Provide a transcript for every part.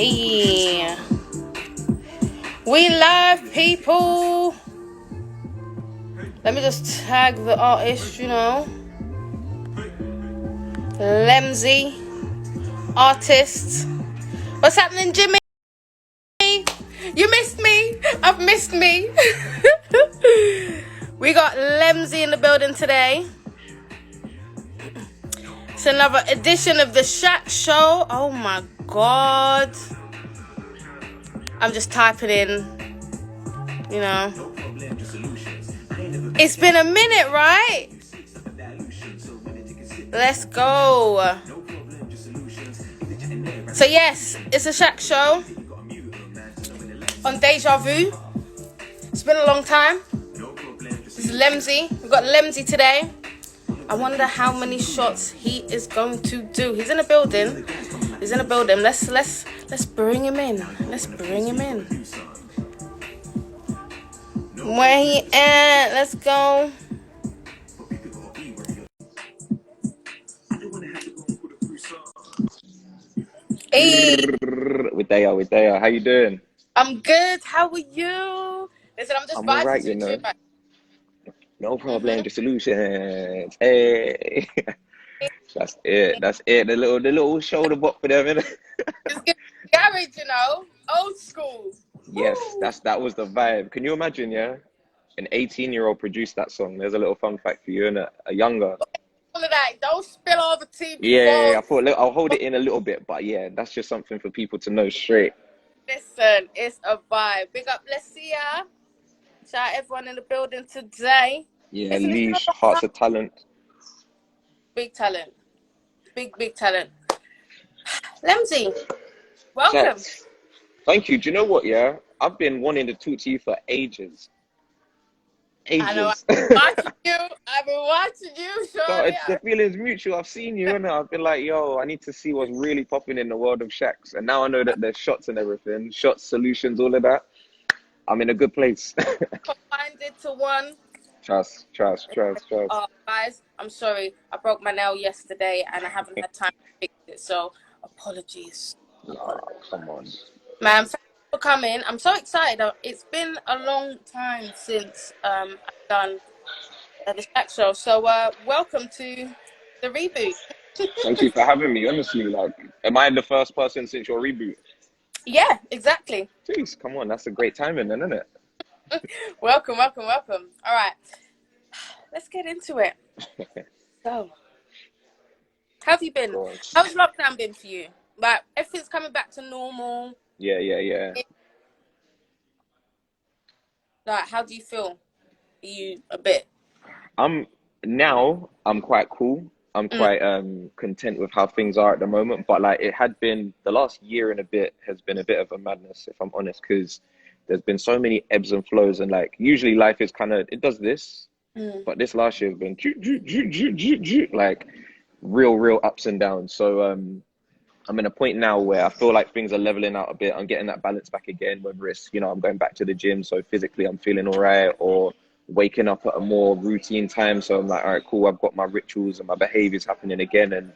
Hey, we live, people. Let me just tag the artist, Lemzi, artist. What's happening, Jimmy? You missed me. I've missed me. We got Lemzi in the building today. It's another edition of the Shaxx show. Oh my God. I'm just typing in, It's been a minute, right? Let's go. So yes, it's a Shaxx show on Deja Vu. It's been a long time. This is Lemzi. We've got Lemzi today. I wonder how many shots he is going to do. He's in the building. Let's bring him in. Where he at? Let's go. Hey. With Daya. How you doing? I'm good. How are you? Listen, I'm just vibing alright, to you. No problem. The solutions. Hey. That's it. The little shoulder bop for them, innit? It's good. Garage, old school. Yes, Woo. that was the vibe. Can you imagine, yeah? An 18-year-old produced that song. There's a little fun fact for you, innit? A younger. All of that. Don't spill over TV. Yeah. I thought, look, I'll hold it in a little bit, but yeah, that's just something for people to know straight. Listen, it's a vibe. Big up Lesia. Shout out everyone in the building today. Yeah, Leash, Hearts of Talent. Big talent. Big talent. Lemzi, welcome. Shaxx. Thank you. Do you know what, yeah? I've been wanting to talk to you for ages. I know. I've been watching you. So the feeling's mutual. I've seen you, and I've been like, yo, I need to see what's really popping in the world of Shaxx. And now I know that there's shots and everything, shots, solutions, all of that. I'm in a good place. Combined it to one. Trust. Guys, I'm sorry. I broke my nail yesterday, and I haven't had time to fix it. So apologies. Oh, come on. Man, thanks for coming. I'm so excited. It's been a long time since I've done the Shaxx show. So welcome to the reboot. Thank you for having me. Honestly, like, am I the first person since your reboot? Yeah, exactly. Jeez, come on. That's a great timing, then, isn't it? Welcome. All right. Let's get into it. So, how have you been? How's lockdown been for you? Like, everything's coming back to normal. Yeah. Like, how do you feel? Are you a bit? I'm quite cool. I'm quite content with how things are at the moment. But like, it had been the last year and a bit has been a bit of a madness, if I'm honest, because there's been so many ebbs and flows, and like usually life is it does this, but this last year has been like real ups and downs. So I'm in a point now where I feel like things are leveling out a bit. I'm getting that balance back again, whether it's, I'm going back to the gym, so physically I'm feeling all right, or waking up at a more routine time. So I'm like, all right, cool. I've got my rituals and my behaviors happening again. And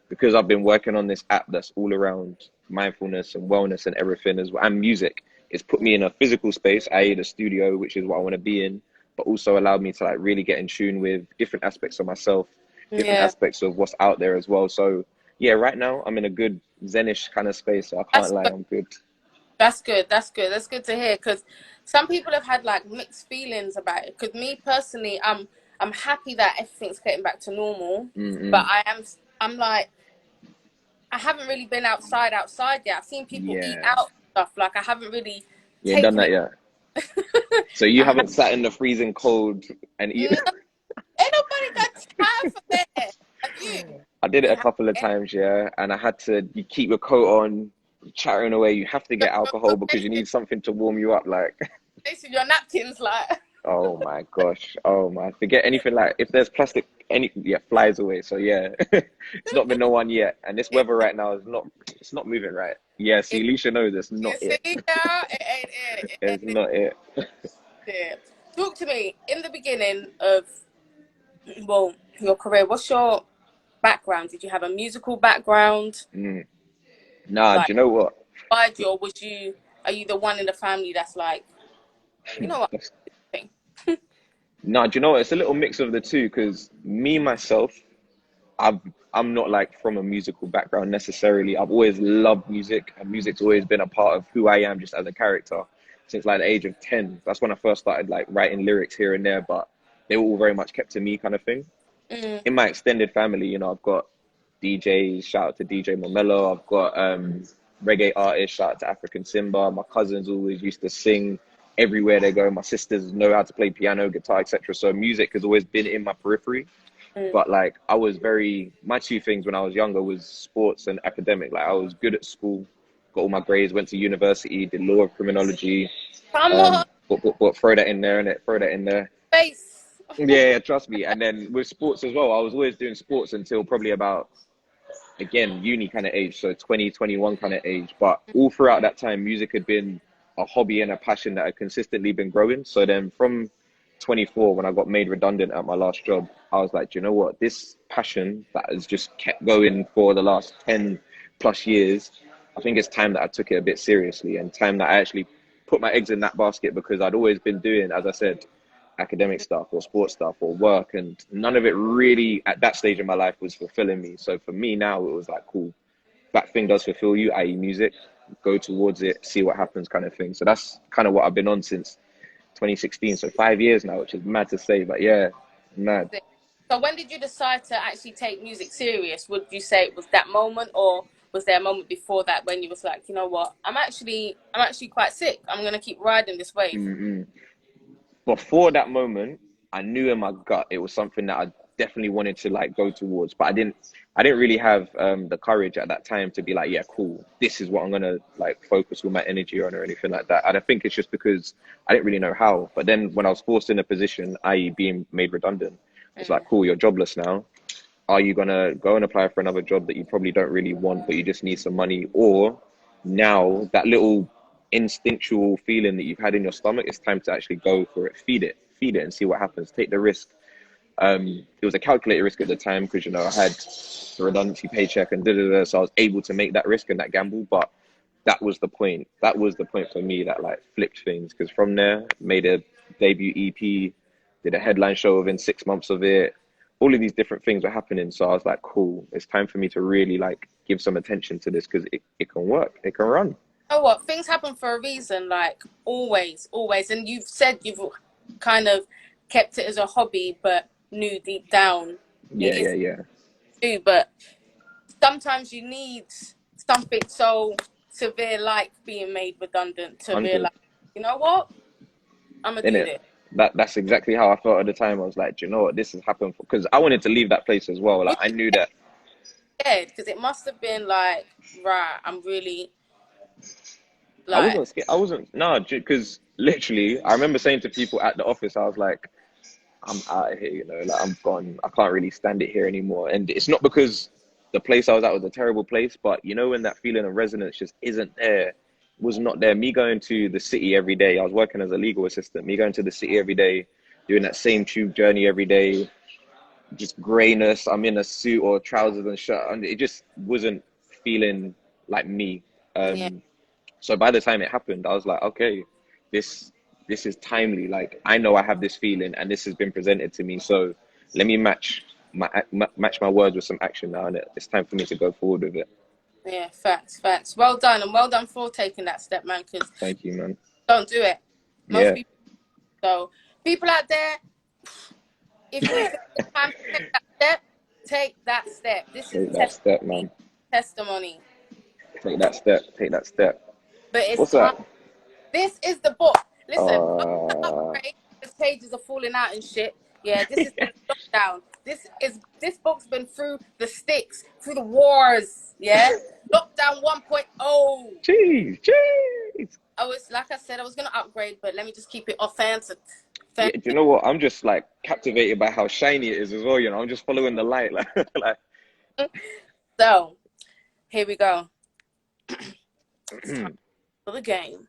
because I've been working on this app that's all around mindfulness and wellness and everything as well, and music, it's put me in a physical space, i.e. the studio, which is what I want to be in, but also allowed me to like really get in tune with different aspects of myself, different aspects of what's out there as well. So yeah, right now I'm in a good Zenish kind of space. So I can't lie, I'm good. That's good to hear, because some people have had like mixed feelings about it. Because me personally, I'm happy that everything's getting back to normal, but I'm like, I haven't really been outside yet. I've seen people eat out and stuff. Like, I haven't really done that yet. So you haven't sat in the freezing cold and eaten? Ain't nobody got time for that. Have you? I did it a couple of times, yeah, and I had to. You keep your coat on, chattering away. You have to get alcohol because you need something to warm you up, like. Basically, your napkins, like. Oh my gosh! Oh my! Forget anything like if there's plastic, flies away. So yeah, it's not been no one yet, and this weather right now is not. It's not moving right. Yeah, see, Alicia knows it's not it. It ain't it. It's not it. Yeah. Talk to me in the beginning of, your career. What's your background? Did you have a musical background? Nah, do you know what? inspired you, or are you the one in the family that's like, you know what? Thing. No, do you know what? It's a little mix of the two because me, myself, I'm not like from a musical background necessarily. I've always loved music, and music's always been a part of who I am just as a character since like the age of 10. That's when I first started like writing lyrics here and there, but they were all very much kept to me kind of thing. In my extended family, you know, I've got DJs, shout out to DJ Momelo. I've got reggae artists, shout out to African Simba. My cousins always used to sing everywhere they go. My sisters know how to play piano, guitar, etc. So music has always been in my periphery. But like I was my two things when I was younger was sports and academic. Like I was good at school, got all my grades, went to university, did law of criminology. Come on, But throw that in there, and throw that in there. face. Yeah, trust me. And then with sports as well, I was always doing sports until probably about, again, uni kind of age, so 20, 21 kind of age. But all throughout that time, music had been a hobby and a passion that had consistently been growing. So then from 24, when I got made redundant at my last job, I was like, do you know what? This passion that has just kept going for the last 10 plus years, I think it's time that I took it a bit seriously and time that I actually put my eggs in that basket, because I'd always been doing, as I said, academic stuff or sports stuff or work, and none of it really at that stage in my life was fulfilling me. So for me now, it was like, cool, that thing does fulfill you, i.e. music, go towards it, see what happens kind of thing. So that's kind of what I've been on since 2016, so 5 years now, which is mad to say, but yeah, mad. So when did you decide to actually take music serious? Would you say it was that moment, or was there a moment before that when you was like, you know what, I'm actually quite sick, I'm gonna keep riding this wave? Before that moment, I knew in my gut it was something that I definitely wanted to like go towards, but I didn't really have the courage at that time to be like, yeah, cool, this is what I'm gonna like focus all my energy on or anything like that. And I think it's just because I didn't really know how. But then when I was forced in a position, i.e. being made redundant, it's like, cool, you're jobless now. Are you gonna go and apply for another job that you probably don't really want, but you just need some money? Or now that little instinctual feeling that you've had in your stomach, it's time to actually go for it, feed it and see what happens, take the risk. It was a calculated risk at the time because, you know, I had the redundancy paycheck and so I was able to make that risk and that gamble. But that was the point for me that like flipped things, because from there made a debut EP, did a headline show within 6 months of it. All of these different things were happening, so I was like, cool, it's time for me to really like give some attention to this, because it can work, it can run. Oh, what, things happen for a reason, like always. And you've said you've kind of kept it as a hobby, but knew deep down Yeah. too. But sometimes you need something so severe, like being made redundant, to 100. realize, you know what, I'm gonna do Innit? this. That's exactly how I felt at the time. I was like, do you know what, this has happened, because I wanted to leave that place as well. Like I knew that. Scared, because it must have been like, right, I'm really I like, wasn't scared. I wasn't, no, because literally, I remember saying to people at the office, I was like, I'm out of here, you know, like I'm gone. I can't really stand it here anymore. And it's not because the place I was at was a terrible place, but you know, when that feeling of resonance just isn't there, was not there. Me going to the city every day, I was working as a legal assistant, me going to the city every day, doing that same tube journey every day, just grayness. I'm in a suit or trousers and shirt, and it just wasn't feeling like me. yeah, So by the time it happened, I was like, okay, this is timely. Like I know I have this feeling, and this has been presented to me. So let me match my words with some action now, and it's time for me to go forward with it. yeah, facts. Well done, and well done for taking that step, man. Because Thank you, man. don't do it. Most Yeah, people. So people out there, if you think it's time to take that step. This is take that step, man. testimony. Take that step. Take that step. But it's What's time. that? This is the book. Listen, Uh, the pages are falling out and shit. Yeah, this is the lockdown. This book's been through the sticks, through the wars. Yeah, lockdown 1.0. jeez. Like I said, I was gonna upgrade, but let me just keep it authentic. Yeah, do you know what? I'm just like captivated by how shiny it is as well. You know, I'm just following the light, like. So, here we go. For the game.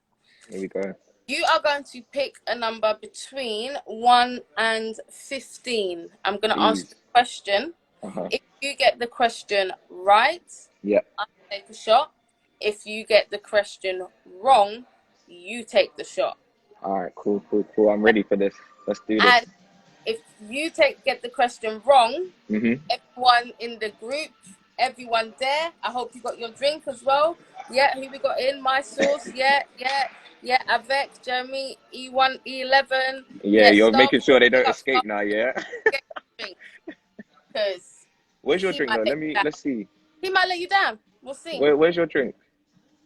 Here we go. You are going to pick a number between 1 and 15. I'm going to ask the question. Uh-huh. If you get the question right, Yeah. I'll take a shot. If you get the question wrong, you take the shot. All right, cool. I'm ready for this. Let's do this. And if you get the question wrong, everyone in the group, everyone there, I hope you got your drink as well. Yeah, who we got in? My sauce. Yeah. Avec, Jeremy, E1, E11. Yeah, you're Star making sure they don't up, escape now, yeah? get your drink. Because Where's your drink, though? Let's see. He might let you down. We'll see. Where's your drink?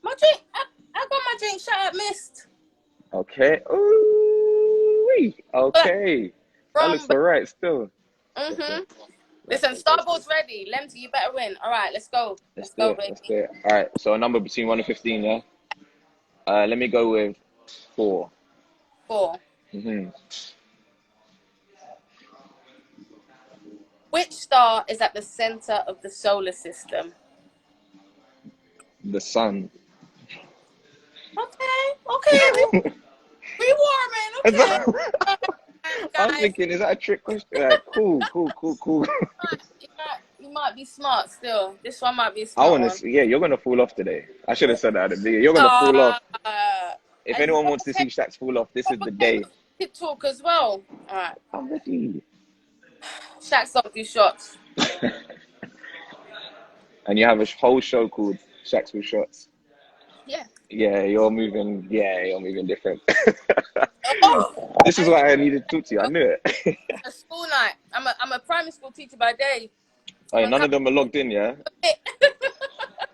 My drink. I got my drink. Shout out, missed. Okay. Ooh, okay. That looks alright still. Listen, Starboard's ready. Lemzi, you better win. All right, let's go. Let's go, baby. Let's do it. All right, so a number between 1 and 15, yeah? Let me go with 4. 4. Which star is at the center of the solar system? The sun. Okay. We warming, okay. I was thinking, is that a trick question? Like, cool. You might be smart still. This one might be smart. You're gonna fall off today. I should have said that at the beginning. You're gonna fall off. If anyone wants to see Shaxx fall off, this is the day. Kid talk as well. All right. I'm ready. Shaxx don't do shots. And you have a whole show called Shaxx with Shots. Yeah. Yeah, you're moving different. This is why I needed to talk to you. I knew it. A school night. I'm a primary school teacher by day. Oh, none of them are logged in, yeah?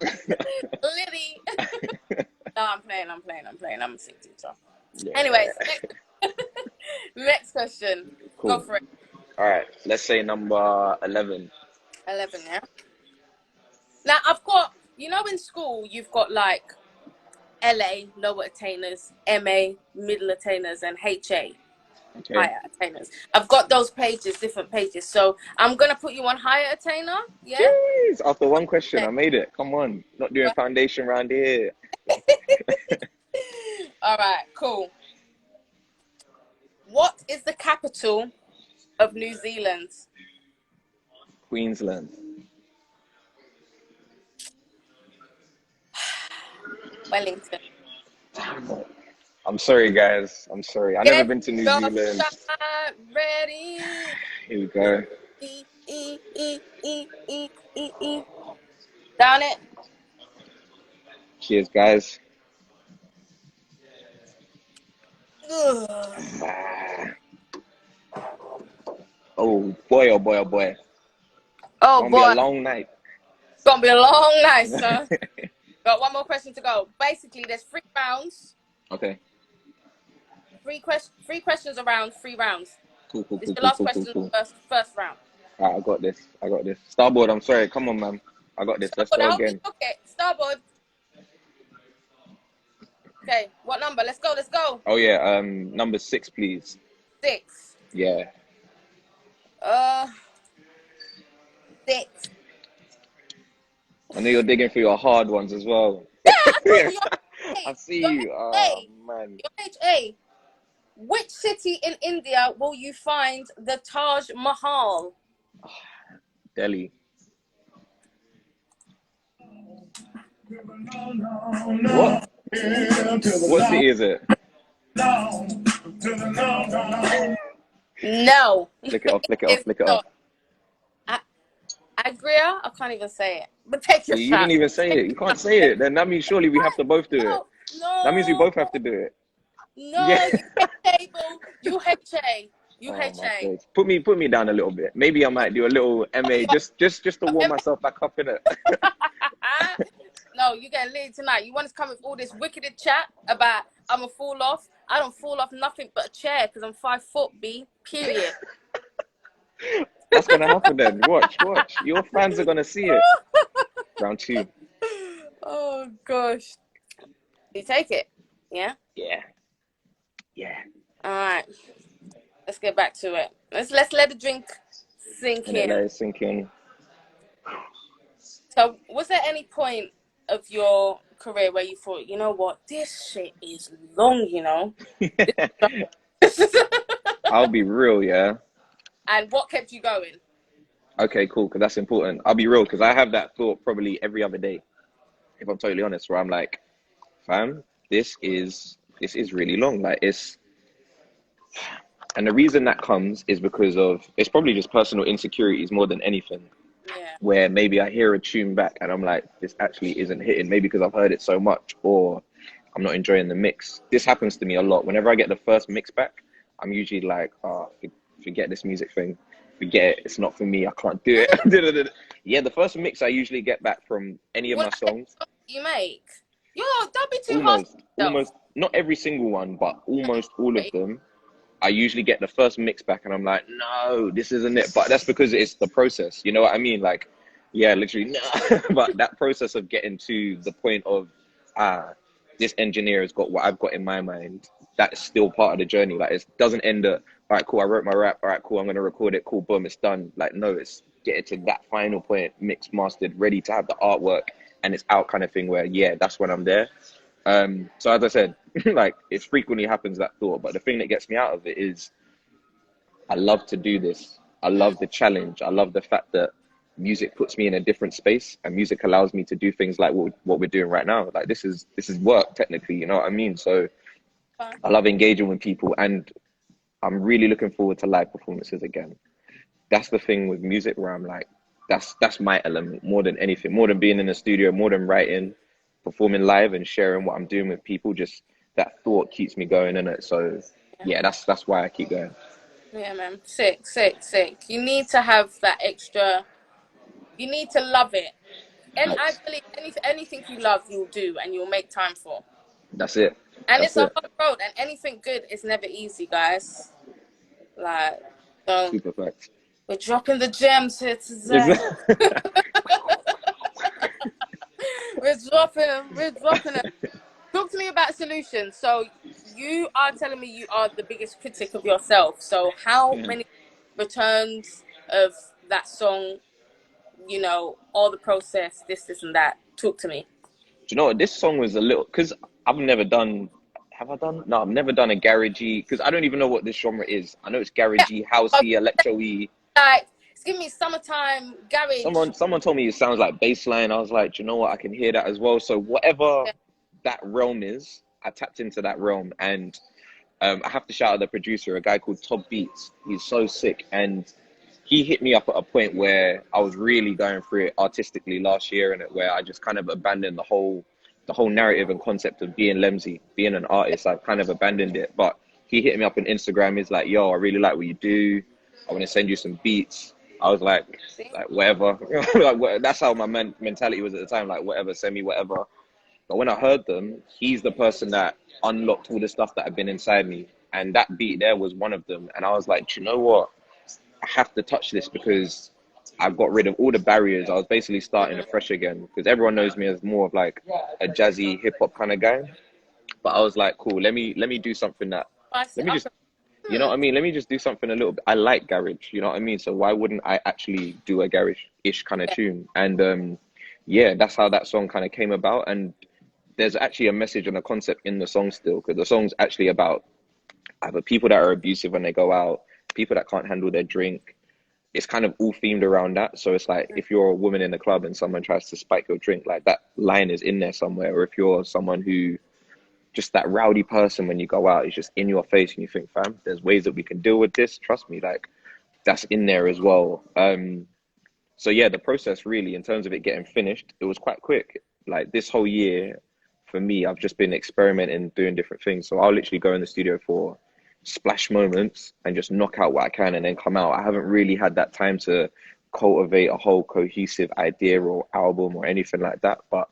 Liddy. No, I'm playing. I'm a sick teacher. Yeah. Anyways, next question. Cool. Go for it. All right, let's say number 11. 11, yeah? Now, I've got, in school, you've got like LA, lower attainers, MA, middle attainers, and HA, higher attainers. I've got those pages, different pages. So I'm going to put you on higher attainer, yeah? Jeez, after one question, I made it. Come on. Not doing foundation around here. All right, cool. What is the capital of New Zealand? Queensland. Wellington. I'm sorry, guys. I'm sorry. I've never been to New Zealand. Ready. Here we go. Down it. Cheers, guys. Oh boy, oh boy, oh boy. Oh boy. It's gonna be a long night. It's gonna be a long night, sir. Got one more question to go. Basically, there's 3 rounds. Okay. 3 questions around 3 rounds. Cool. This is the last question of the first round. All right, I got this. Starboard, I'm sorry. Come on, man. I got this. Let's go again. Okay, Starboard. Okay, what number? Let's go. Oh yeah, number 6, please. 6. Yeah. 6. I know you're digging for your hard ones as well. I see you. Oh man. Your HA. Which city in India will you find the Taj Mahal? Delhi. What? What city is it? No. Flick it off. Agria? I can't even say it. But take your shot. You didn't even say it. You can't say it. Then that means surely we have to both do it. No. That means we both have to do it. No, yeah. You HA. You HA. Put me down a little bit. Maybe I might do a little MA just to warm myself back up, innit? No, you getting lit tonight. You want to come with all this wicked chat about I'm a fall off? I don't fall off nothing but a chair because I'm 5 foot, B. Period. That's gonna happen then. Watch. Your fans are gonna see it. Round 2. Oh gosh. You take it, yeah? Yeah. All right. Let's get back to it. Let's let the drink sink in. Let it sink in. So, was there any point of your career where you thought, you know what, this shit is long, you know? I'll be real, yeah. And what kept you going? Okay, cool, because that's important. I'll be real, because I have that thought probably every other day. if I'm totally honest, where I'm like, fam, this is really long. Like and the reason that comes is because of, it's probably just personal insecurities more than anything. Yeah. Where maybe I hear a tune back and I'm like, this actually isn't hitting. Maybe because I've heard it so much, or I'm not enjoying the mix. This happens to me a lot. Whenever I get the first mix back, I'm usually like, oh, forget this music thing. Forget it. It's not for me. I can't do it. Yeah, the first mix I usually get back from any of What my songs, you make? Yo, don't be too harsh almost, on yourself. not every single one, but almost all of them, I usually get the first mix back and I'm like, no, this isn't it. But that's because it's the process. You know what I mean? Like, yeah, literally, no. But that process of getting to the point of, this engineer has got what I've got in my mind, that's still part of the journey. Like, it doesn't end at, all right, cool, I wrote my rap. All right, cool, I'm going to record it. Cool, boom, it's done. Like, no, it's getting to that final point, mixed, mastered, ready to have the artwork and it's out kind of thing where, yeah, that's when I'm there. So as I said, like it frequently happens that thought, but the thing that gets me out of it is I love to do this. I love the challenge. I love the fact that music puts me in a different space and music allows me to do things like what we're doing right now. Like this is work technically, you know what I mean? So I love engaging with people and I'm really looking forward to live performances again. That's the thing with music where I'm like, that's my element more than anything, more than being in the studio, more than writing, performing live and sharing what I'm doing with people. Just that thought keeps me going in it. So yeah, that's why I keep going. Yeah, man. Sick, sick, sick. You need to have that extra. You need to love it. And I Facts. believe anything you love, you'll do and you'll make time for. That's it. And That's it's a it. hard road, and anything good is never easy, guys. Like, so Super facts. we're dropping the gems here Is today. We're dropping them. We're dropping them. Talk to me about solutions. So you are telling me you are the biggest critic of yourself. So how it? many returns of that song, all the process, this and that? Talk to me. Do you know what? This song was a little, because I've never done, have I done? No, I've never done a garagey, because I don't even know what this genre is. I know it's Yeah, garagey, but housey, electro-y. like, give me summertime garage. Someone told me it sounds like bassline. I was like, do you know what? I can hear that as well. So whatever Yeah. that realm is, I tapped into that realm. And I have to shout out the producer, a guy called Todd Beats. He's so sick. And he hit me up at a point where I was really going through it artistically last year, and where I just kind of abandoned the whole narrative and concept of being Lemzi, being an artist. I kind of abandoned it. But he hit me up on Instagram. He's like, yo, I really like what you do. I want to send you some beats. I was See? like whatever. That's how my mentality was at the time. Like, whatever, send me whatever. But when I heard them, he's the person that unlocked all the stuff that had been inside me. And that beat there was one of them. And I was like, do you know what? I have to touch this because I've got rid of all the barriers. I was basically starting afresh again because everyone knows me as more of like a jazzy hip hop kind of guy. But I was like, cool, let me do something that, Spice let it me up. just, you know what I mean? Let me just do something a little bit. I like garage, you know what I mean? So why wouldn't I actually do a garage-ish kind of Yeah. tune? And yeah, that's how that song kind of came about. And there's actually a message and a concept in the song still, because the song's actually about either people that are abusive when they go out, people that can't handle their drink. It's kind of all themed around that. So it's like if you're a woman in the club and someone tries to spike your drink, like that line is in there somewhere. Or if you're someone who, just that rowdy person when you go out, is just in your face and you think, fam, there's ways that we can deal with this. Trust me, like that's in there as well. So yeah, the process really, in terms of it getting finished, it was quite quick. Like this whole year, for me, I've just been experimenting, doing different things. So I'll literally go in the studio for splash moments and just knock out what I can and then come out. I haven't really had that time to cultivate a whole cohesive idea or album or anything like that. But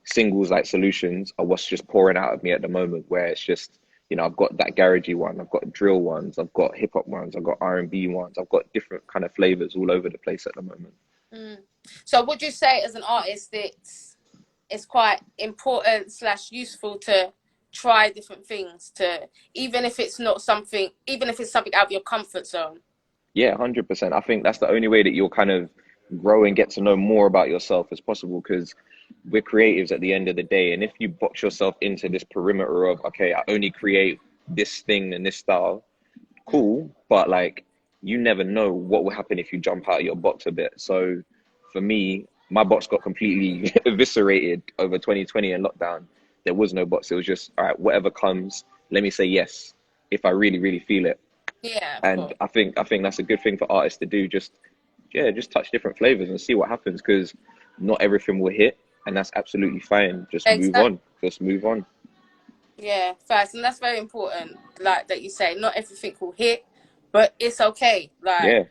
singles like Solutions are what's just pouring out of me at the moment, where it's just, I've got that garagey one, I've got drill ones, I've got hip hop ones, I've got R&B ones, I've got different kind of flavors all over the place at the moment. Mm. So would you say as an artist it's quite important slash useful to try different things, to even if it's something out of your comfort zone? Yeah, 100%. I think that's the only way that you'll kind of grow and get to know more about yourself as possible, because we're creatives at the end of the day. And if you box yourself into this perimeter of, okay, I only create this thing and this style, cool, but like you never know what will happen if you jump out of your box a bit. So for me, my box got completely eviscerated over 2020 and lockdown. There was no box. It was just, all right, whatever comes, let me say yes if I really, really feel it. Yeah, of And course. I think that's a good thing for artists to do. Just just touch different flavors and see what happens, because not everything will hit, and that's absolutely fine. Just move Exactly. on. Just move on. Yeah, facts, and that's very important. Like that you say, not everything will hit, but it's okay. Like Yeah,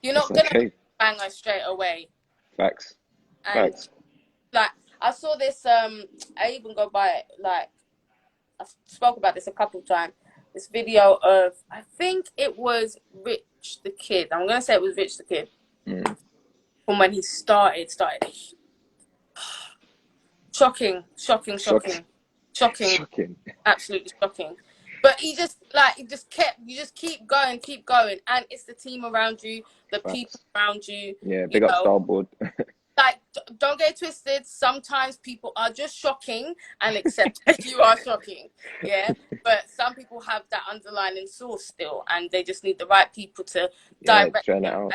you're it's not gonna make okay. a banger straight away. Facts. And Facts. like I saw this, I even go by it. Like I spoke about this a couple of times. This video of, I think it was Rich the Kid. I'm gonna say it was Rich the Kid Mm. from when he started. Shocking, shocking, Shocking. shocking, shocking, Shocking. absolutely shocking. But he just like he just kept you just keep going, and it's the team around you, the people Facts. around you. Yeah, You big up know, Starboard. like don't get twisted. Sometimes people are just shocking and accept that you are shocking. Yeah, but some people have that underlying source still, and they just need the right people to Yeah, direct trying it them. out.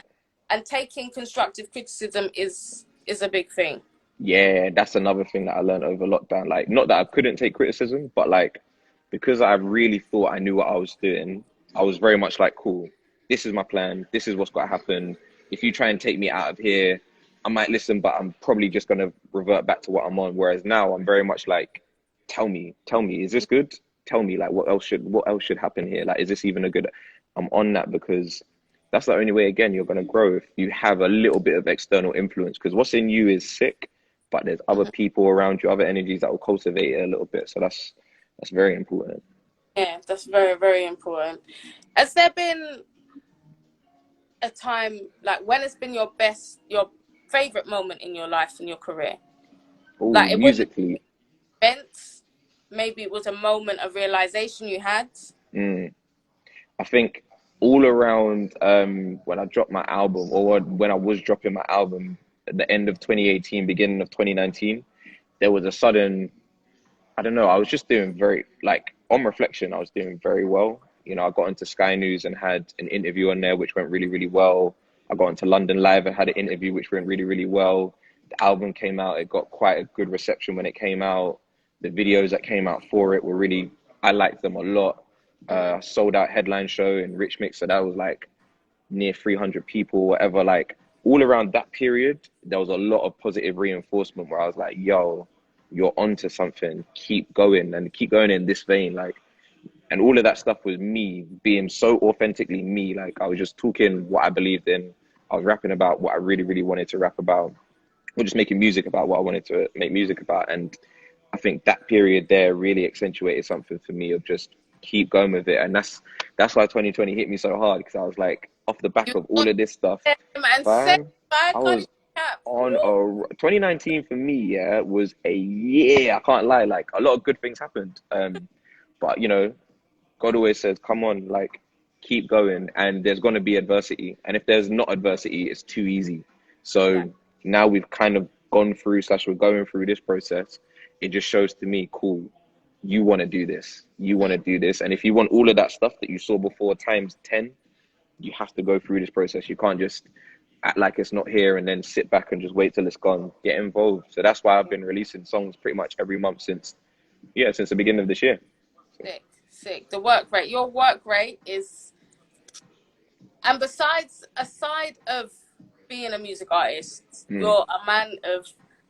And taking constructive criticism is a big thing. Yeah, that's another thing that I learned over lockdown. Like, not that I couldn't take criticism, but like, because I really thought I knew what I was doing, I was very much like, cool, this is my plan. This is what's got to happen. If you try and take me out of here, I might listen, but I'm probably just going to revert back to what I'm on. Whereas now I'm very much like, tell me, is this good? Tell me, like, what else should happen here? Like, is this even a good, I'm on that, because that's the only way, again, you're going to grow, if you have a little bit of external influence, because what's in you is sick, but there's other people around you, other energies that will cultivate it a little bit. So that's very important. Yeah, that's very, very important. Has there been a time, like when has been your favorite moment in your life, in your career? Oh, Like it wouldn't musically, be events, maybe it was a moment of realization you had. mm, I think all around when I dropped my album, or when I was dropping my album at the end of 2018, beginning of 2019, there was a sudden, I don't know, I was just doing very, like, on reflection, I was doing very well. You know, I got into Sky News and had an interview on there, which went really, really well. I got into London Live and had an interview, which went really, really well. The album came out, it got quite a good reception when it came out. The videos that came out for it were really, I liked them a lot. Mm. Sold out headline show in Rich Mix, so that was like near 300 people, whatever. Like, all around that period, there was a lot of positive reinforcement where I was like, yo, you're onto something, keep going, and keep going in this vein. Like, and all of that stuff was me being so authentically me. Like, I was just talking what I believed in. I was rapping about what I really, really wanted to rap about, or just making music about what I wanted to make music about. And I think that period there really accentuated something for me of just keep going with it. And that's why 2020 hit me so hard, because I was like, off the back You of all got of this stuff, them and said, fam, I I can't even was cap. on a 2019 for me, yeah, was a year. I can't lie, like, a lot of good things happened. But you know, God always says, come on, like, keep going, and there's going to be adversity. And if there's not adversity, it's too easy. Yeah. So now we've kind of gone through, slash, we're going through this process. It just shows to me, cool, you want to do this. You want to do this. And if you want all of that stuff that you saw before times 10, you have to go through this process. You can't just act like it's not here and then sit back and just wait till it's gone. Get involved. So that's why I've been releasing songs pretty much every month since, yeah, since the beginning of this year. So, Sick, sick. The work rate, your work rate is, and besides, aside of being a music artist, mm. you're a man of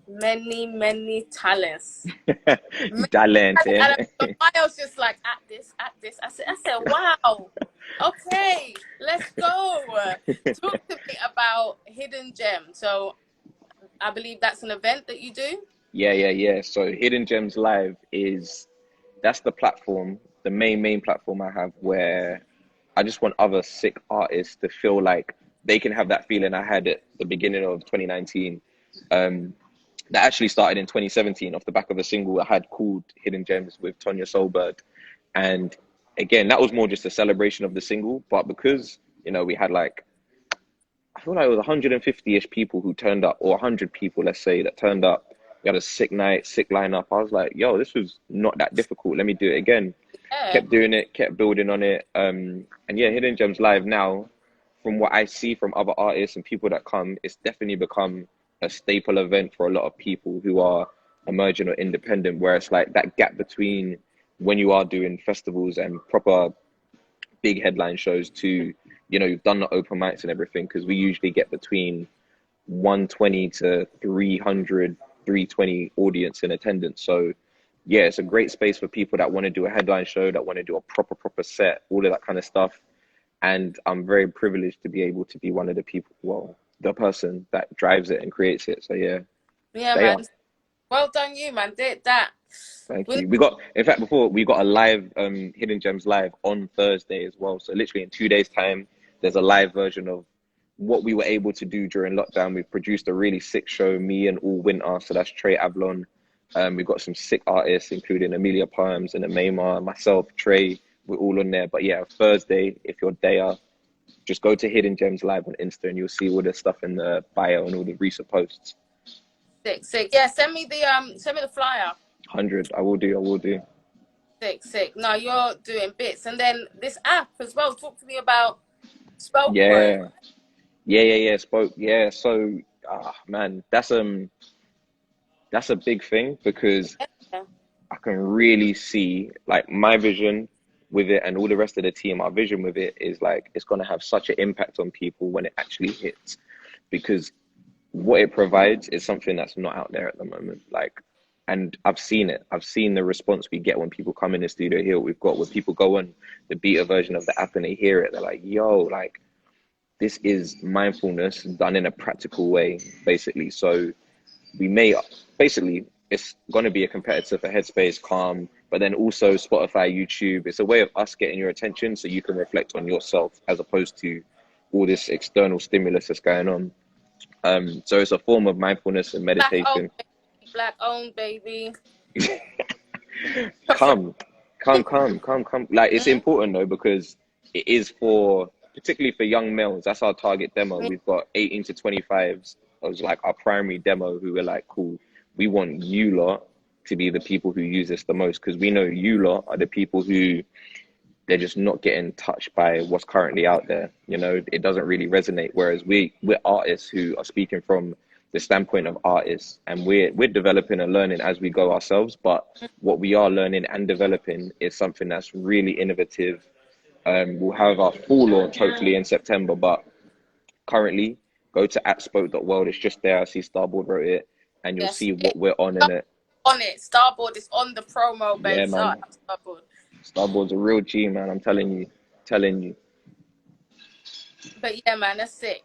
many, many talents. Many Talent, talents. eh? And I was just like, at this, at this. I said, wow. Okay, let's go. Talk to me about Hidden Gem. So I believe that's an event that you do. Yeah. So Hidden Gems Live that's the platform, the main platform I have, where I just want other sick artists to feel like they can have that feeling I had at the beginning of 2019. That actually started in 2017 off the back of a single I had called Hidden Gems with Tonya Solberg. And again, that was more just a celebration of the single. But because, you know, we had like, I feel like it was 150-ish people who turned up, or 100 people, let's say, that turned up. We had a sick night, sick lineup. I was like, yo, this was not that difficult. Let me do it again. Yeah. Kept doing it, kept building on it. And yeah, Hidden Gems Live now, from what I see from other artists and people that come, it's definitely become a staple event for a lot of people who are emerging or independent, where it's like that gap between when you are doing festivals and proper big headline shows to, you know, you've done the open mics and everything, because we usually get between 120 to 300, 320 audience in attendance. So yeah, it's a great space for people that want to do a headline show, that want to do a proper set, all of that kind of stuff. And I'm very privileged to be able to be one of the people, well, the person that drives it and creates it. So yeah, Yeah, they are. man. Well done, you, man. Did that. Thank you. We got, in fact, before we got a live Hidden Gems live on Thursday as well. So literally in 2 days' time, there's a live version of what we were able to do during lockdown. We've produced a really sick show, me and All Winter. So that's Trey Avalon. We've got some sick artists, including Amelia Palms and Amema, myself, Trey. We're all on there. But yeah, Thursday, if you're there, just go to Hidden Gems live on Insta and you'll see all the stuff in the bio and all the recent posts. Sick. Yeah, send me the flyer. 100. I will do. Sick. No, you're doing bits. And then this app as well. Talk to me about spoken word. Yeah. So, man, that's a big thing, because I can really see, like, my vision with it and all the rest of the team, our vision with it is like, it's going to have such an impact on people when it actually hits, because what it provides is something that's not out there at the moment. Like, and I've seen it. I've seen the response we get when people come in the studio here. We've got, when people go on the beta version of the app and they hear it, they're like, yo, like, this is mindfulness done in a practical way, basically. So we may, basically, it's going to be a competitor for Headspace, Calm, but then also Spotify, YouTube. It's a way of us getting your attention so you can reflect on yourself, as opposed to all this external stimulus that's going on. So it's a form of mindfulness and meditation. Black owned, baby. Come. Like, it's important though, because it is for, particularly for young males. That's our target demo. We've got 18 to 25s as like our primary demo, who are like, cool, we want you lot to be the people who use this the most, because we know you lot are the people who, they're just not getting touched by what's currently out there. You know, it doesn't really resonate. Whereas we're artists who are speaking from the standpoint of artists, and we're developing and learning as we go ourselves. But what we are learning and developing is something that's really innovative. We'll have our full launch hopefully in September, but currently go to @spoke.world. It's just there. I see Starboard wrote it, and you'll see what we're on in it. On it. Starboard is on the promo, babe. Yeah, man. Starboard. Starboard's a real G, man. I'm telling you. But yeah, man, that's sick.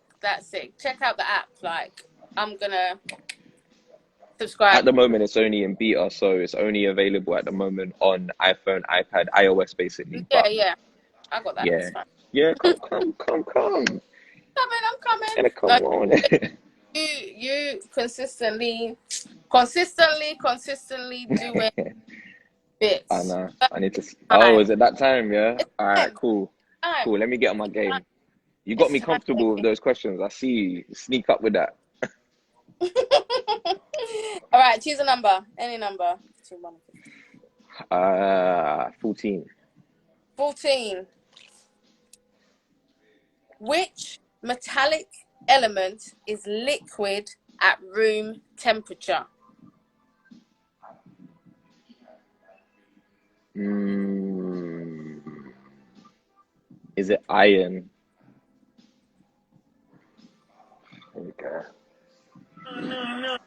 Check out the app. Like, I'm gonna subscribe. At the moment, it's only in beta, so it's only available at the moment on iPhone, iPad, iOS, basically. Yeah. I got that. Yeah. Come. I'm coming. And come on. You consistently doing bits. I know. I need to. Oh, is it that time? Yeah. All right. Cool. Let me get on my game. You got me comfortable with those questions. I see you sneak up with that. All right. Choose a number. Any number. 14. 14. Which metallic element is liquid at room temperature? Is it iron? Okay. No.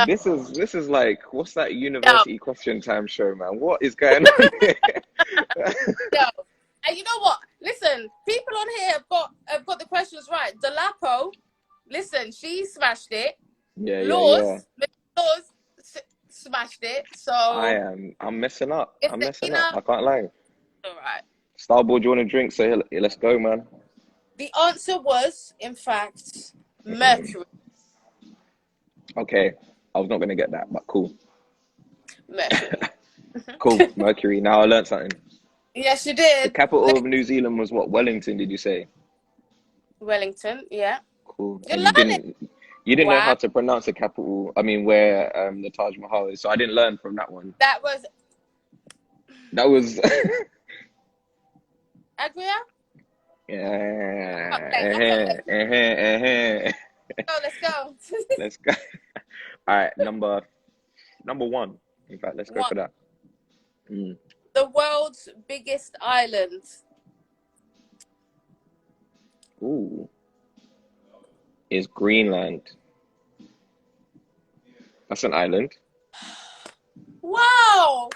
This is like, what's that university question time show, man? What is going on here? No. And you know what? Listen, people on here have got the questions right. Delapo, listen, she smashed it. Laws smashed it. So I'm messing up. I can't lie. All right. Starboard, you want a drink? So let's go, man. The answer was, in fact, Mercury. Okay, I was not gonna get that, but cool. Mercury. Cool, Mercury. Now I learned something. Yes, you did. The capital of New Zealand was what? Wellington, did you say? Wellington, yeah. Cool. You didn't know how to pronounce the capital. I mean, where the Taj Mahal is. So I didn't learn from that one. That was That was. Agria? Yeah. Let's go. Let's go. All right, number one. In fact, let's go One. for that. Mm. The world's biggest island. Ooh, is Greenland. That's an island. Wow.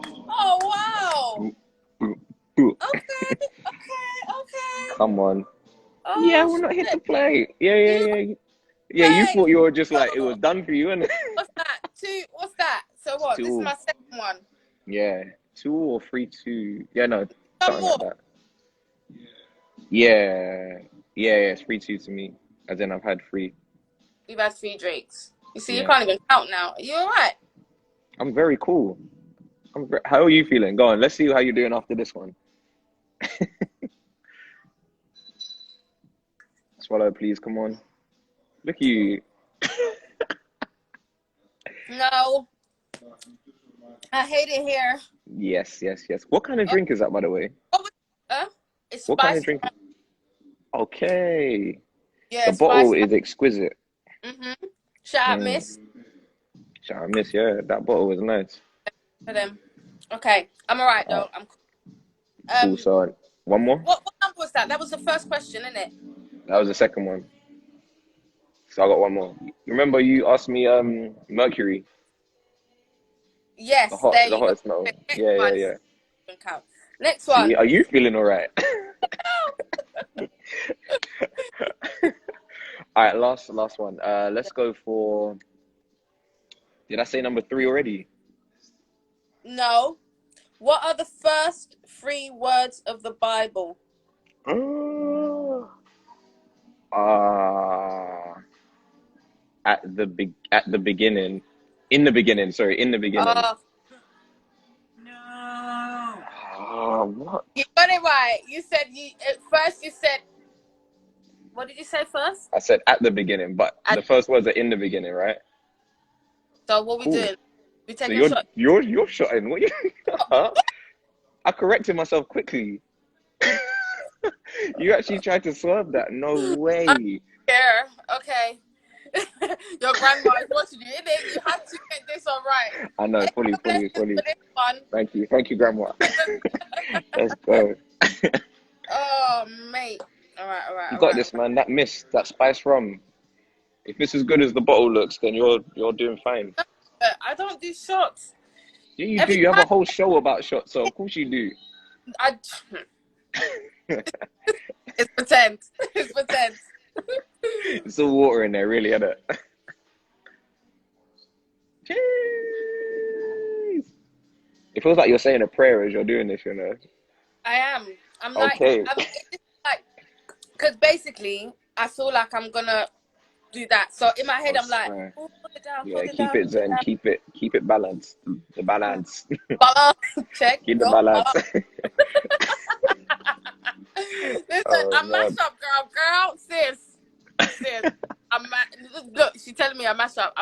Oh, wow. Ooh. Okay. Come on. Yeah, Oh, we're not here to shit. play. Yeah. Yeah, you Play. thought you were just like, it Oh, was done for you, innit? what's that? Two. What's that? So what? This is Two. my second one. Yeah. 2 or 3-2. Yeah, no, One something more. like that. Yeah, it's 3-2 to me. As in, I've had 3. We've had 3 drinks. You see, you Yeah. can't even count now. Are you all right? I'm very cool. How are you feeling? Go on, let's see how you're doing after this one. Swallow, please, come on. Look at you. No. I hate it here. Yes. What kind of Oh, drink is that, by the way? it's What kind of spicy. drink? Okay. Yeah, The it's bottle spicy. is exquisite. Shout out, Mm. miss. Shout out, miss. Yeah, that bottle was nice. For them. Okay. I'm all right, All though. right, I'm cool. So, one more? What number was that? That was the first question, isn't it? That was the second one. So I got one more. Remember you asked me Mercury, Yes, there the you go. hottest metal. Okay, next Yeah. one. Count. Next See, one. are you feeling all right? All right, last one. Let's go for. Did I say number 3 already? No. What are the first 3 words of the Bible? Ah, at the beginning, in the beginning. Sorry, in the beginning. Oh, no. What? You got it right. You said at first you said, what did you say first? I said at the beginning, but the first words are in the beginning, right? So what we Cool. doing? We So taking a shot? you're shotting. What you? Huh? I corrected myself quickly. You actually tried to swerve that. No way. Yeah. Okay. Your grandma is watching you, innit? You have to get this all right. I know, fully. For this one. Thank you, Grandma. Let's go. Oh, mate. All You got right. this, man. That mist, that spice rum. If it's as good as the bottle looks, then you're doing fine. I don't do shots. Yeah, you do. Every You have a time whole show about shots, so of course you do. it's pretend. It's pretend. It's all water in there, really, isn't it? Cheers. It feels like you're saying a prayer as you're doing this, you know. I am. I'm Okay. like, because basically, I feel like I'm gonna do that. So in my head, I'm like, hold it down, Yeah, hold it keep down, it zen, keep it balanced. The balance. balance. Check. Keep the Yo, balance. Listen, Oh I mash man. up, girl, sis. Look, she's telling me I mash up.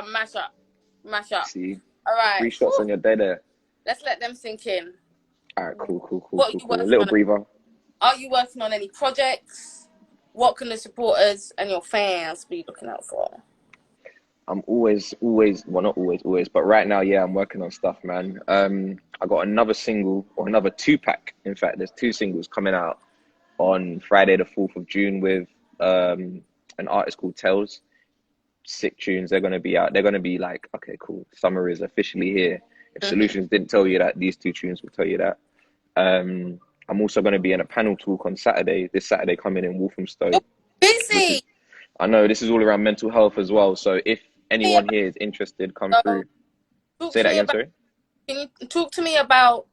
Mash up. See, All right. 3 shots on your day there. Let's let them sink in. All right, cool. What are you A working little on? breather. Are you working on any projects? What can the supporters and your fans be looking out for? I'm always, well, not always, but right now, yeah, I'm working on stuff, man. I got another single, or another 2-pack. In fact, there's 2 singles coming out on Friday, the 4th of June with an artist called Tells. Sick tunes. They're going to be out. They're going to be like, okay, cool. Summer is officially here. If Solutions didn't tell you that, these 2 tunes will tell you that. I'm also going to be in a panel talk on Saturday, this Saturday coming in Walthamstow. Busy. I know this is all around mental health as well. So if anyone here is interested, come through. Say that again, sorry. Can you talk to me about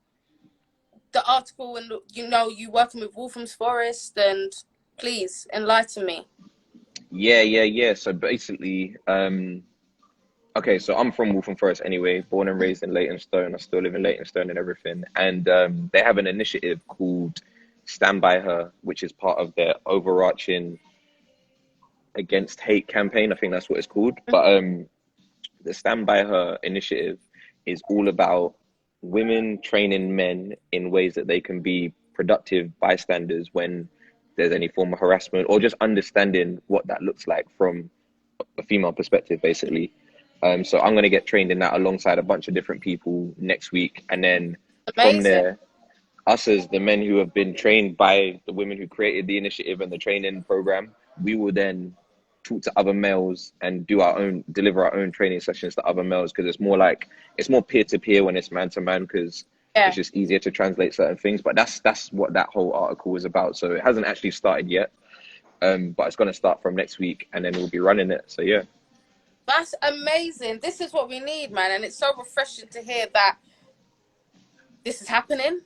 the article and you working with Waltham Forest, and please enlighten me. Yeah. So basically, okay, so I'm from Waltham Forest anyway, born and raised in Leytonstone. I still live in Leytonstone and everything. And they have an initiative called Stand By Her, which is part of their overarching Against Hate campaign. I think that's what it's called. But the Stand By Her initiative is all about women training men in ways that they can be productive bystanders when there's any form of harassment, or just understanding what that looks like from a female perspective, basically. So I'm going to get trained in that alongside a bunch of different people next week. And then from Amazing. there, us as the men who have been trained by the women who created the initiative and the training program, we will then talk to other males and deliver our own training sessions to other males, because it's more peer to peer when it's man to man, because it's just easier to translate certain things. But that's what that whole article is about. So it hasn't actually started yet, but it's going to start from next week, and then we'll be running it. So yeah. That's amazing. This is what we need, man. And it's so refreshing to hear that this is happening.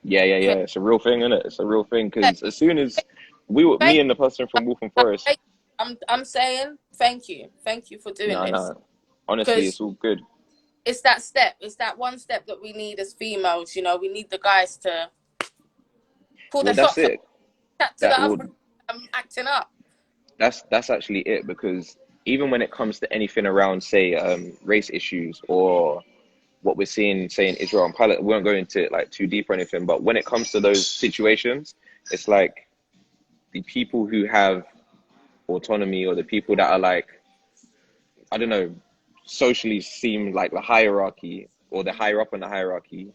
Yeah. It's a real thing, isn't it? It's a real thing, because as soon as me and the person from Waltham Forest. I'm saying thank you for doing this. No. Honestly, it's all good. It's that step. It's that one step that we need as females. You know, we need the guys to pull their socks up. I'm acting up. That's actually it, because even when it comes to anything around, say, race issues, or what we're seeing, say, in Israel and Palestine, we won't go into it like too deep or anything, but when it comes to those situations, it's like the people who have autonomy, or the people that are like, I don't know, socially seem like the hierarchy, or the higher up in the hierarchy,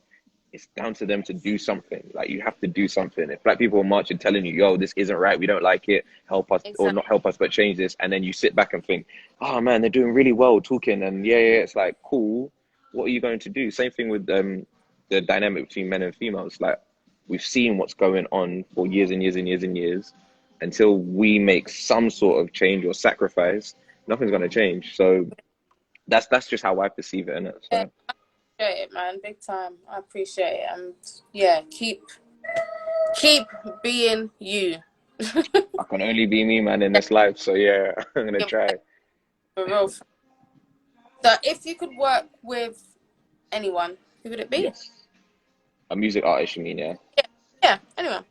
it's down to them to do something. Like, you have to do something. If black people are marching telling you, yo, this isn't right, we don't like it, help us, or not help us, but change this, and then you sit back and think, oh man, they're doing really well talking, and yeah, it's like, cool, what are you going to do? Same thing with the dynamic between men and females. Like, we've seen what's going on for years and years and years and years. Until we make some sort of change or sacrifice, nothing's going to change. So that's just how I perceive it, innit? So. Yeah, I appreciate it, man, big time. I appreciate it, and yeah, keep being you. I can only be me, man, in this life. So yeah, I'm gonna try. For real. So, if you could work with anyone, who would it be? Yes. A music artist, you mean? Yeah, anyone.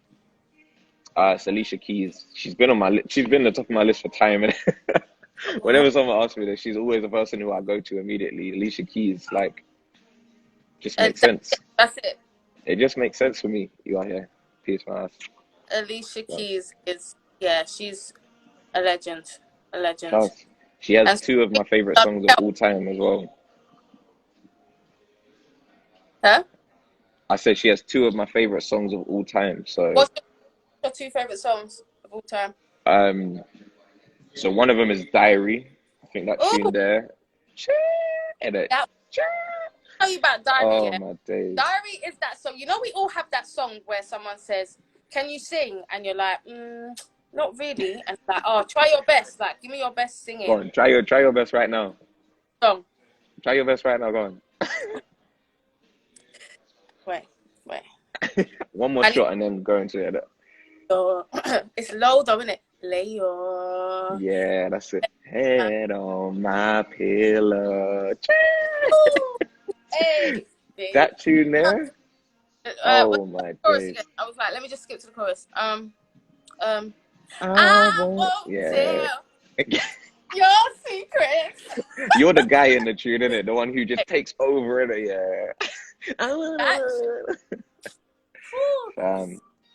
It's Alicia Keys. She's been on my she's been on the top of my list for time. And whenever someone asks me this, she's always the person who I go to immediately. Alicia Keys, like, just makes sense. That's it. It just makes sense for me. You are here. Peace, my ass. Alicia Keys is, she's a legend. A legend. Charles. She has two of my favorite songs of all time as well. Huh? I said she has two of my favorite songs of all time. So. What's your two favorite songs of all time? So one of them is Diary. I think that tune there. Tell you about Diary. Oh my days. Diary is that song. You know, we all have that song where someone says, "Can you sing?" And you're like, not really. And it's like, oh, try your best. Like, give me your best singing. Go on, try your best right now. Song. Try your best right now. Go on. Wait. One more shot and then go into it. It's low though, isn't it? Leo. Yeah, that's it. Head on my pillow. Hey, that tune there. Oh my days. I was like, let me just skip to the chorus. I won't tell your secrets. You're the guy in the tune, innit? The one who just takes over, innit? Yeah.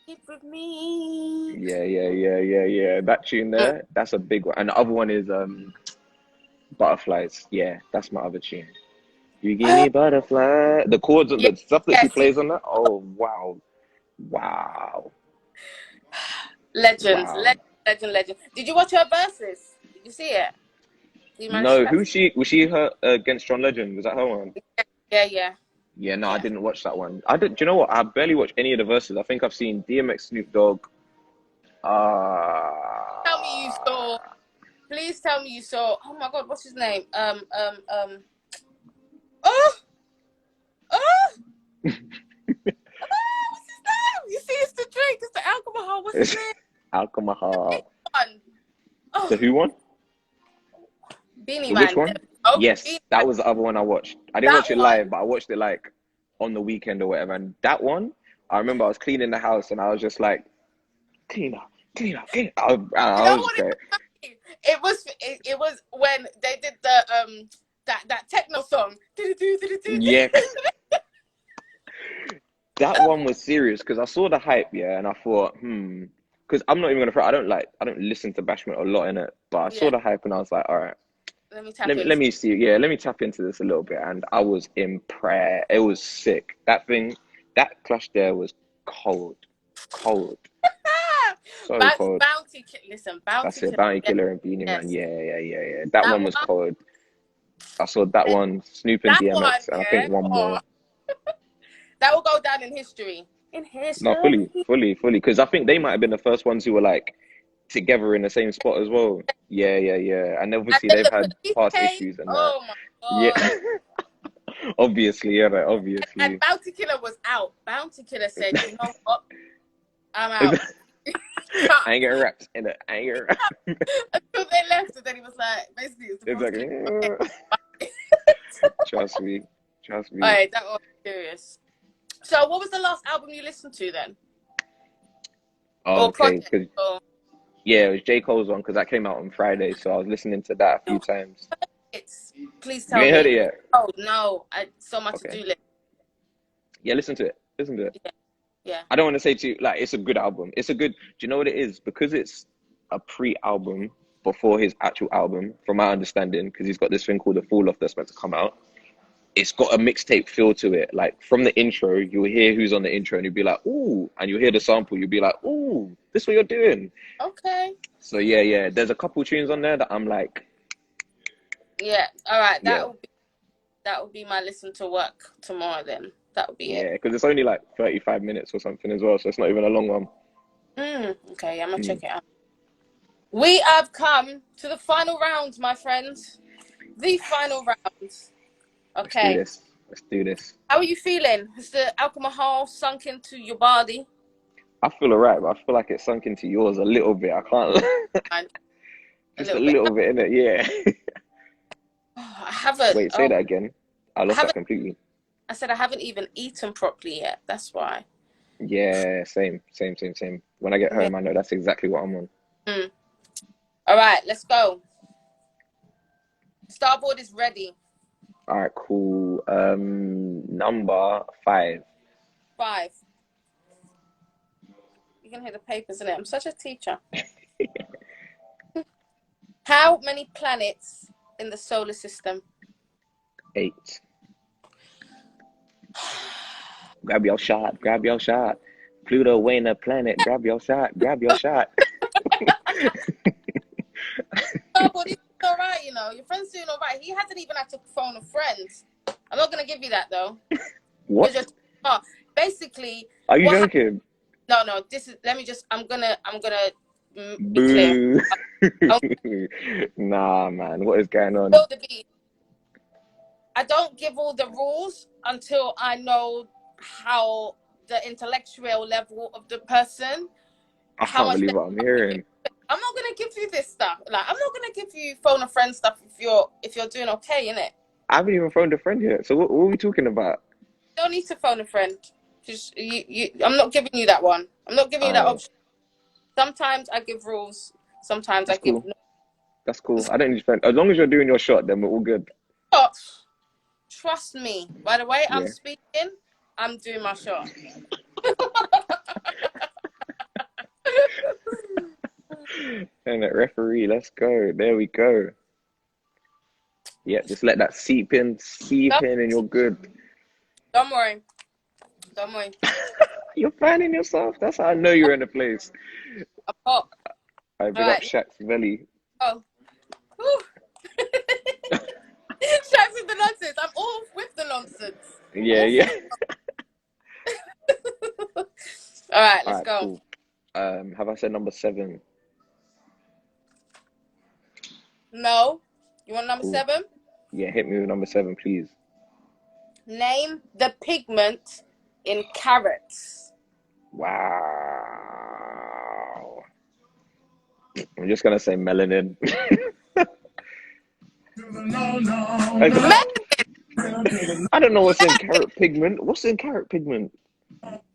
Keep with me. Yeah. That tune there, that's a big one. And the other one is Butterflies. Yeah, that's my other tune. You give me butterfly. The chords, the stuff that she plays on that. Oh wow. Legend. Did you watch her verses? Did you see it? No, was she her against John Legend? Was that her one? Yeah. Yeah, no, I didn't watch that one. Do you know what? I barely watched any of the verses. I think I've seen DMX, Snoop Dogg. Tell me you saw. Please tell me you saw. Oh my God, what's his name? What's his name? You see, it's the drink. It's the alcohol. What's his name? Alcohol. So who won? Beanie Man. Which one? Oh, yes, that was the other one I watched. I didn't watch it live, but I watched it like on the weekend or whatever. And that one, I remember I was cleaning the house and I was just like, clean up. I was great. It was when they did the that techno song. Yeah. That one was serious because I saw the hype, and I thought, because because I'm not even gonna front, I don't listen to Bashment a lot in it, but I saw Yeah. the hype and I was like, all right, Let me tap let into. me see, yeah, let me tap into this a little bit, and I was impressed. It was sick. That clash there was cold, cold, so cold. Listen, That's Bounty it, Killer. Bounty Yes, Killer and Beanie Man. yes. Yeah. That That one was one, cold. I saw that and one, Snoop and that one, DMX, and I yeah. think one Oh, more. that will go down in history. In No, history. fully, because I think they might have been the first ones who were like together in the same spot as well. Yeah. And And obviously then they've the had police past came. issues and that. Oh my Yeah, god. obviously, yeah, like, And obviously. Bounty Killer was out. Bounty Killer said, "You know what? I'm out." Cut. I ain't getting wrapped in it. I ain't getting wrapped. Until they left, and then he was like, basically, it's It's supposed to like, be. trust me, trust me. Alright, that was serious. So, what was the last album you listened to then? Oh, Or okay, project? because Or yeah, it was J. Cole's one because that came out on Friday, so I was listening to that a few times. it's please You tell ain't heard me. it yet? Oh no, I so much to Okay. do list. Yeah, listen to it. Listen to it. Yeah. I don't want to say to you, like, it's a good album. It's a good, do you know what it is? Because it's a pre-album before his actual album, from my understanding, because he's got this thing called The Fall Off that's meant to come out. It's got a mixtape feel to it. Like, from the intro, you'll hear who's on the intro and you'll be like, ooh, and you'll hear the sample, you'll be like, ooh, this is what you're doing. Okay. So, yeah. There's a couple tunes on there that I'm like, Yeah. All right. yeah. That will be my listen to work tomorrow. Then that will be it. Yeah, because it's only like 35 minutes or something as well, so it's not even a long one. Okay, I'm gonna check it out. We have come to the final round, my friends. The final round. Okay. Let's do this. How are you feeling? Has the alcohol sunk into your body? I feel alright, but I feel like it sunk into yours a little bit. I can't, A just a little bit. little bit in it, yeah. I haven't. Wait, say that again. I I lost that haven't. completely. I said I haven't even eaten properly yet. That's why. Yeah, same. When I get Yeah. home, I know that's exactly what I'm on. All right, let's go. Starboard is ready. All right, cool. Number 5. 5. You can hear the papers in it. I'm such a teacher. How many planets in the solar system? 8. Grab your shot. Pluto ain't a planet. Grab your shot. Starboard is all right, you know. Your friend's doing all right. He hasn't even had to phone a friend. I'm not gonna give you that though. What? Basically, Are you what joking? no, this is, let me just, I'm gonna be clear. Boo. Nah, man. What is going on? I don't give all the rules until I know how the intellectual level of the person, I how can't much believe what I'm hearing. I'm not gonna give you this stuff. Like, I'm not gonna give you phone a friend stuff if you're doing okay, innit? I haven't even phoned a friend yet. So what are we talking about? You don't need to phone a friend. Just I'm not giving you that one. I'm not giving you that Oh, option. Sometimes I give rules. Sometimes I that's give cool. That's cool. I don't need to phone. As long as you're doing your shot, then we're all good. not. Trust me. By the way I'm Yeah. speaking, I'm doing my shot. And that referee, let's go. There we go. Yeah, just let that seep in, and you're good. Don't worry. You're fanning yourself. That's how I know you're in the place. I'm hot. I big up Shaxx Belly. Oh. Shaxx with the nonsense. I'm all with the nonsense. Yeah. All right, let's Alright, go. cool. Have I said number 7? No. You want number Cool. 7? Yeah, hit me with number 7, please. Name the pigment in carrots. Wow. I'm just gonna say melanin. I don't know what's in carrot pigment. What's in carrot pigment?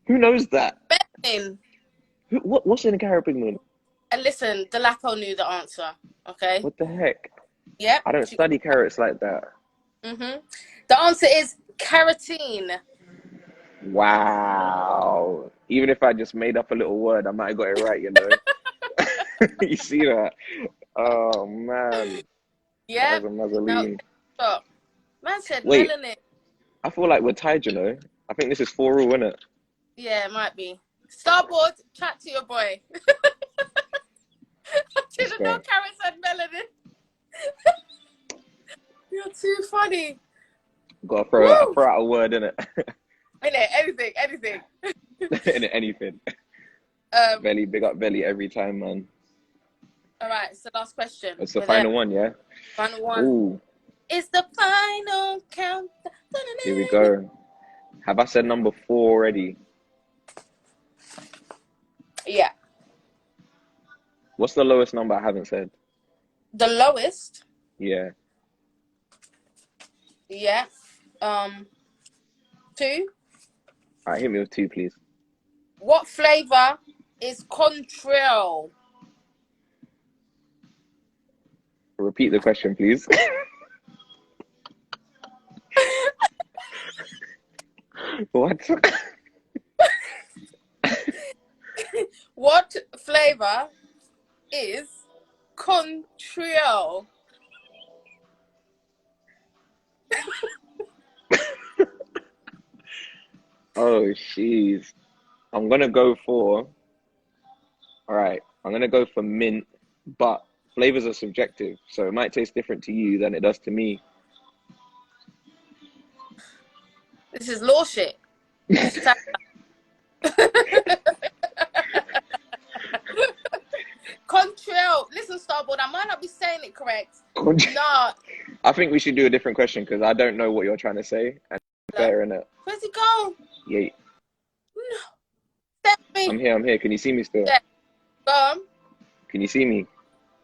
Who knows that? Melanin. What's in carrot pigment? And listen, Delaco knew the answer. Okay. What the heck? Yep. I don't study carrots like that. The answer is carotene. Wow. Even if I just made up a little word, I might have got it right, you know. You see that? Oh man, that Yeah. is a Now, mazzoline. stop. Man said Wait, melanin. I feel like we're tied, you know. I think this is 4-all, isn't it? Yeah, it might be. Starboard, chat to your boy. I Let's didn't know go. Karen said melanin. You're too funny. Gotta Woo! throw out a word in it. Innit? Anything. In anything. Belly, big up belly every time, man. All right, so last question. It's the We're there. final one, yeah? Final one. Ooh, It's the final count. here we go. Have I said number 4 already? Yeah. What's the lowest number I haven't said? The lowest. Yeah. Yeah. 2. All right, hit me with 2, please. What flavor is Contrail? Repeat the question, please. What? What flavor is Contrail? Oh, jeez. I'm gonna go for. All right, I'm gonna go for mint, but flavors are subjective, so it might taste different to you than it does to me. This is law shit. Contrail. Listen, Starboard, I might not be saying it correct. No. I think we should do a different question because I don't know what you're trying to say. And fair enough. Where's he go? Yeah. No. I'm here. Can you see me still? Yeah. Go on. Can you see me?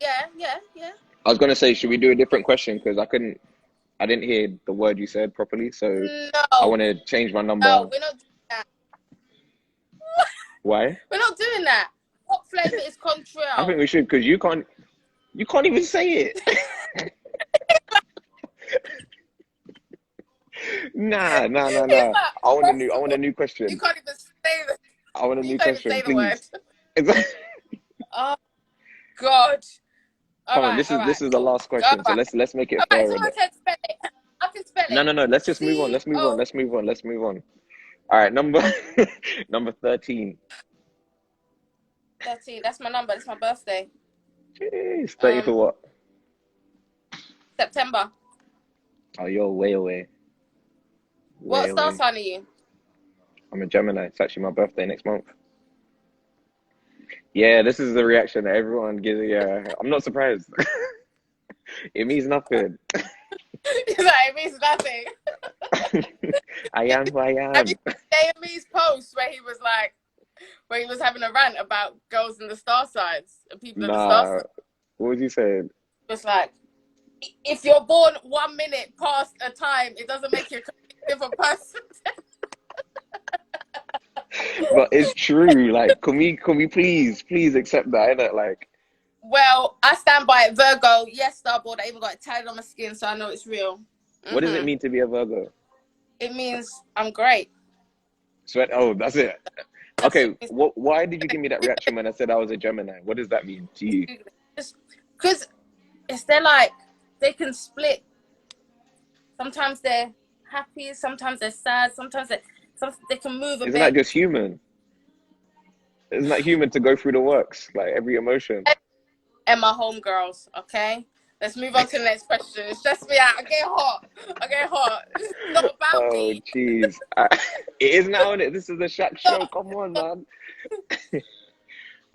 Yeah. I was gonna say, should we do a different question because I didn't hear the word you said properly, so No. I want to change my number. No, we're not doing that. Why? We're not doing that. What flavor is Contrail? I think we should because you can't even say it. Nah. I want a new question. You can't even say the. I want a new question, say please. The word. Oh God! Come on, this is the last question, so let's make it fair. So I can spell it. I can spell it. No. Let's just move on. Let's move on. All right, number 13. 13. That's my number. That's my birthday. Jeez, 30 for what? September. Oh, you're way away. What star sign are you? I'm a Gemini. It's actually my birthday next month. Yeah, this is the reaction that everyone gives. Yeah, I'm not surprised. It means nothing. It means nothing. I am who I am. Have you seen Amy's post where he was having a rant about girls in the star signs and people in the star signs? What was he saying? It was like, if you're born 1 minute past a time, it doesn't make you a completely different person. But it's true. Like, can we please accept that? Innit? Like, well, I stand by it. Virgo, yes, Starboard. I even got it tatted on my skin, so I know it's real. What does it mean to be a Virgo? It means I'm great. Sweat. Oh, that's it. Okay. Why did you give me that reaction when I said I was a Gemini? What does that mean to you? Just because they can split. Sometimes they're happy, sometimes they're sad, sometimes they can move a bit. Isn't that just human? Isn't that human to go through the works, like every emotion? And my homegirls, okay? Let's move on to the next question. It stresses me out. I get hot. It's not about me. Oh, jeez. It is now, isn't it? This is the Shaxx show. Come on, man.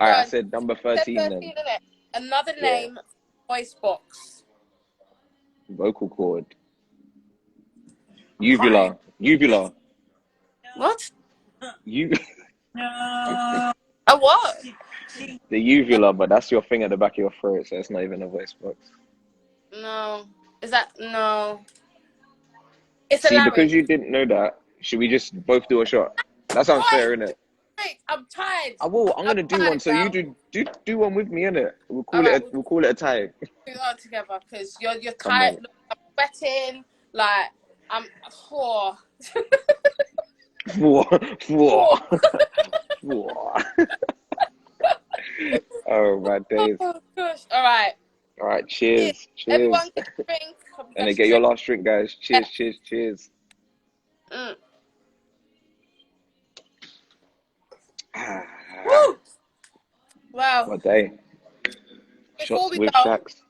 All right, I said number 13 then. Another name, voice box. Vocal cord. Uvula. What? A what? The uvula, but that's your thing at the back of your throat, so it's not even a voice box. No. Is that no? It's See, because you didn't know that, should we just both do a shot? That sounds fair, innit? I'm tired. I will. I'm gonna do one, so you do one with me, innit? We'll call it a tie. Do that together because you're tired. Look, I'm sweating. Like I'm. Oh. Oh my days. Oh gosh. All right. All right, Cheers. cheers, Everyone cheers. get a drink. Hope you And then guys get your drink. last drink, guys. Cheers, cheers, cheers. Mm. Ah, Woo! Wow. what day? Before Shots we with go, Shaxx.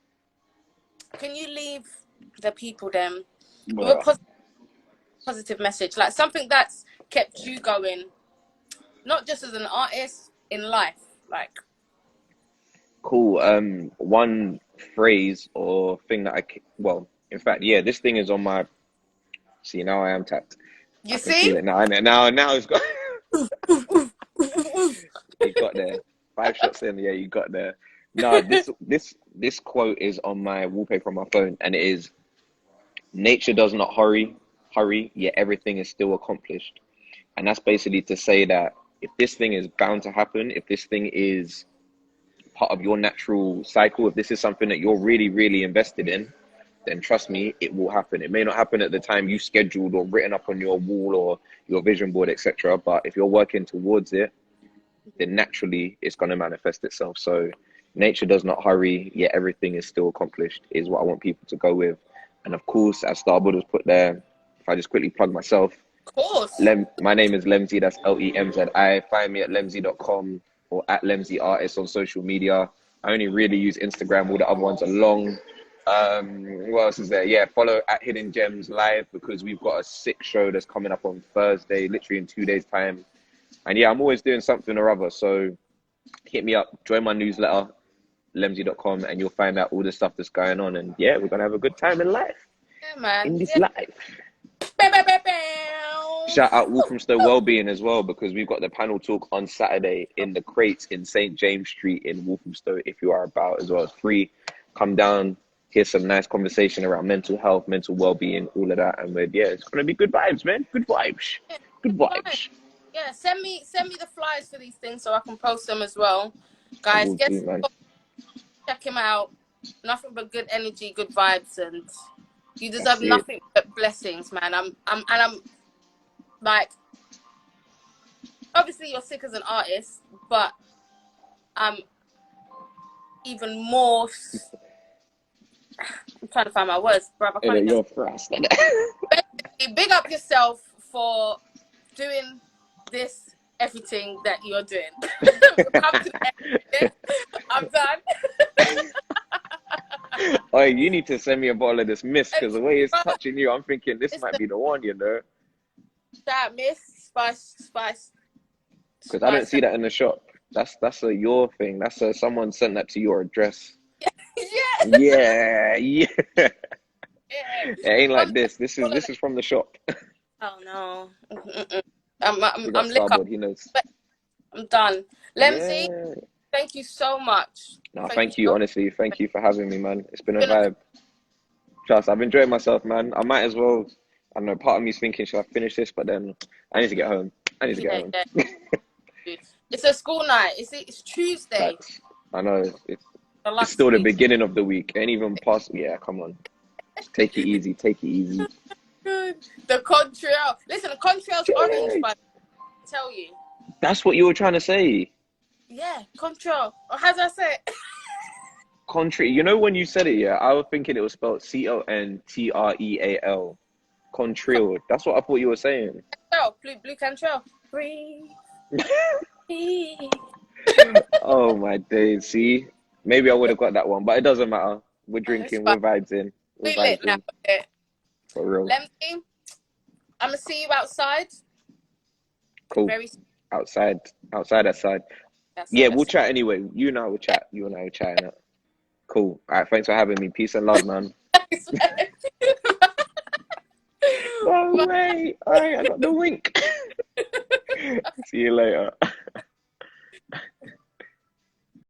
can you leave the people then with a Well, positive message, like something that's kept you going, not just as an artist, in life, like. cool. One phrase or thing that well, in fact, yeah, this thing is on my. See, now I am tapped. You I can see? feel it now. Now it's got. Oof. You got there. 5 shots in, yeah, you got there. No, this quote is on my wallpaper on my phone, and it is: "Nature does not hurry, yet everything is still accomplished." And that's basically to say that if this thing is bound to happen, if this thing is part of your natural cycle, if this is something that you're really, really invested in, then trust me, it will happen. It may not happen at the time you scheduled or written up on your wall or your vision board, etc. But if you're working towards it, then naturally it's going to manifest itself. So nature does not hurry, yet everything is still accomplished is what I want people to go with. And of course, as Starboard has put there, if I just quickly plug myself, Of course. my name is Lemzi, that's Lemzi. Find me at lemzi.com or at Lemzi Artist on social media. I only really use Instagram, all the other ones are long. What else is there? Yeah, follow at Hidden Gems Live, because we've got a sick show that's coming up on Thursday, literally in 2 days' time. And yeah, I'm always doing something or other. So hit me up, join my newsletter, lemzi.com, and you'll find out all the stuff that's going on. And yeah, we're going to have a good time in life, Yeah, man. in this Yeah. life. Bow, bow, bow, bow. Shout out Waltham Wellbeing as well, because we've got the panel talk on Saturday in the Crates in St. James Street in Walthamstow. If you are about as well, it's free. Come down, hear some nice conversation around mental health, mental well-being, all of that. And yeah, it's going to be good vibes, man. Good vibes. Yeah, Good vibes. yeah, send me the flyers for these things so I can post them as well. I Guys, will do, man. check him out. Nothing but good energy, good vibes, and you deserve That's it. nothing but blessings, man. I'm like, obviously you're sick as an artist, but I'm even more. I'm trying to find my words, bro. I can't You're fast. Basically, big up yourself for doing this, everything that you're doing. Come to the end. I'm done. Oh, you need to send me a bottle of this mist, because the way it's touching you, I'm thinking this It's might be the one, you know. That mist, spice. Because I don't see that in the shop. That's a your thing. That's someone sent that to your address. Yeah. Yeah. Yeah. It ain't like this. This is from the shop. Oh no. We got I'm liquor. Starboard. He knows. I'm done. Lemzi, Yeah. thank you so much. No, thank you. Honestly, thank you for having me, man. It's been a vibe. Trust, I've enjoyed myself, man. I might as well. I don't know. Part of me's thinking, should I finish this? But then I need to get home. Yeah. It's a school night. It's Tuesday. I know. It's still the beginning of the week. Ain't even past. Yeah, come on. Just take it easy. Take it easy. The contrail. Listen, the contrail's orange, but I tell you. That's what you were trying to say. Yeah, contrail. Or how do I say it? Contrary. You know when you said it, yeah, I was thinking it was spelled CONTREAL. Contrail. That's what I thought you were saying. Blue contrail. Breathe. Oh my days. See, maybe I would have got that one, but it doesn't matter. We're drinking. We're vibes in. We're vibes in. For real. Lemzi, I'm gonna see you outside. Cool. Outside. Yeah, we'll chat anyway. You and I will chat. You and I will chat. Innit? Cool. All right. Thanks for having me. Peace and love, man. Oh, wait. All right. I got the wink. See you later.